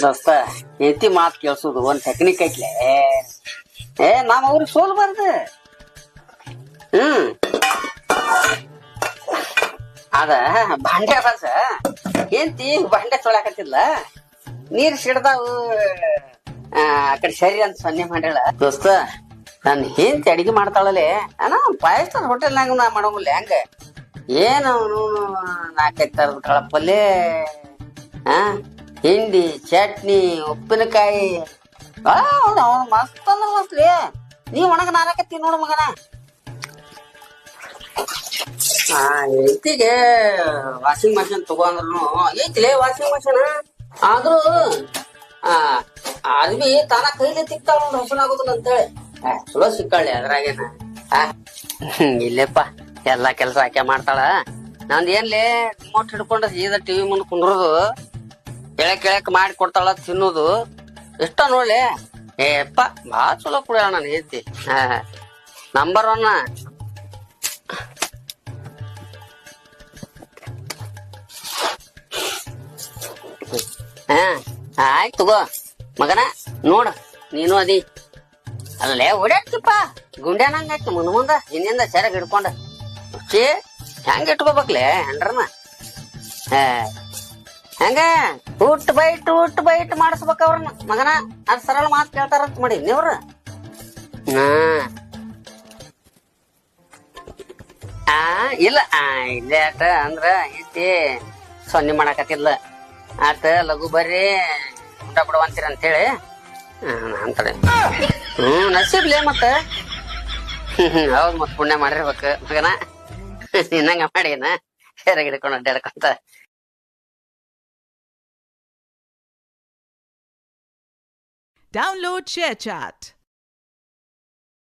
ದೋಸ್ತ ಹೆಂಡತಿ ಮಾತು ಕೇಳ್ಸೋದು ಒಂದ್ ಟೆಕ್ನಿಕ್ ಐತ್ಲೆ. ನಾವ್ ಅವ್ರಿಗೆ ಸೋಲ್ಬಾರ್ದು. ಹ್ಮ್ ಅದ ಭಾಂಡೆ ಬಸ ಹೆಂಡತಿ ಭಾಂಡೆ ತೊಳಕತ್ತಿಲ್ಲ, ನೀರ್ ಸಿಡ್ದಾವು ಆ ಕಡೆ ಸರಿ ಅಂತ ಸೊನ್ನೆ ಮಾಡ್ಯಾಳ. ದೋಸ್ತ ನನ್ ಹೆಂಡತಿ ಅಡಿಗೆ ಮಾಡ್ತಾಳಲೆ, ಪಾಯಸ ಹೋಟೆಲ್ನಾಗ ನಾ ಮಾಡೋಂಗಿಲ್ಲ. ಹೆಂಗ ಏನು ಅವನು 4-5 ತರದ ಕಳಪಲ್ಲೆ, ಹಿಂಡಿ, ಚಟ್ನಿ, ಉಪ್ಪಿನಕಾಯಿ. ಅವನು ಮಸ್ತ್ ಅಂದ್ರ ಮಸ್ತ್ಲಿ. ನೀ ಒಣಗ ನಾರಕತ್ತಿ ನೋಡು ಮಗನ. ಹೆಂಡತಿಗೆ ವಾಷಿಂಗ್ ಮಷಿನ್ ತಗೊಂಡ್ರು ಐತಿಲೇ ವಾಷಿಂಗ್ ಮಷಿನ್. ಆದ್ರೂ ಅರ್ಬಿ ತಾನ ಕೈಲಿ ತಿಕ್ತಾವ ಒಂದು ಹಸನ್ ಆಗುದಿಲ್ಲ ಅಂತೇಳಿ ಚಲೋ ಸಿಕ್ಕಾಳಿ ಅದ್ರಾಗೇನ. ಇಲ್ಲೇಪ್ಪ ಎಲ್ಲಾ ಕೆಲ್ಸ ಆಕೆ ಮಾಡ್ತಾಳ. ನಂದ್ ಏನ್ಲಿ ರಿಮೋಟ್ ಹಿಡ್ಕೊಂಡ ಸೀದಾ ಟಿವಿ ಮುಂದ್ ಕುಂದ್ರದು, ಕೆಳಕ್ ಮಾಡಿ ಕೊಡ್ತಾಳ ತಿನ್ನೋದು ಇಷ್ಟ ನೋಡ್ಲಿ. ಏಪ್ಪ ಬಾಳ ಚಲೋ ಕುಡಿಯಾಳ ನನ್ ಹೆಂಡತಿ. ನಂಬರ್ 1. ಆಯ್ತು ತಗೋ ಮಗನ, ನೋಡ ನೀನು ಅದಿ ಅಲ್ಲೇ ಓಡಾಡ್ತಿಪ್ಪ ಗುಂಡ್ಯಾನಂಗ ಆಯ್ತು ಮುಂದ ಹಿಂದಿಂದ ಸೆರಗ್ ಹಿಡ್ಕೊಂಡ. ಹೆಂಗ ಇಟ್ಕೋಬೇಕ್ಲೆ ಹೆಂಡ್ರನ. ಹೆಂಗ ಊಟ ಬೈಟ್ ಮಾಡಿಸ್ಬೇಕ ಅವ್ರನ್ನ ಮಗನ. ಅದ್ ಸರಳ ಮಾತು ಕೇಳ್ತಾರಂತ ಮಾಡಿ ನೀವ್ರ. ಇಲ್ಲ ಇಲ್ಲೇ ಆಟ ಅಂದ್ರ ಐತಿ ಸೊನ್ನೆ ಮಾಡಾಕತ್ತಿಲ್ಲ. ಆಟ ಲಘು ಬರ್ರಿ ಊಟ ಬಿಡುವಂತೀರ ಅಂತೇಳಿ ಅಂತಡೆ. ನಸೀಬ್ಲೇ ಮತ್ತ. ಹೌದ್ ಮತ್ ಪುಣ್ಯ ಮಾಡಿರ್ಬೇಕು ಮಗನ. ನಿನ್ನಂಗ ಮಾಡಿನ ಸೆರಗ್ ಹಿಡ್ಕೊಂಡು ಅಡ್ಡಾಡ್ಕೊಂತ. Download ShareChat.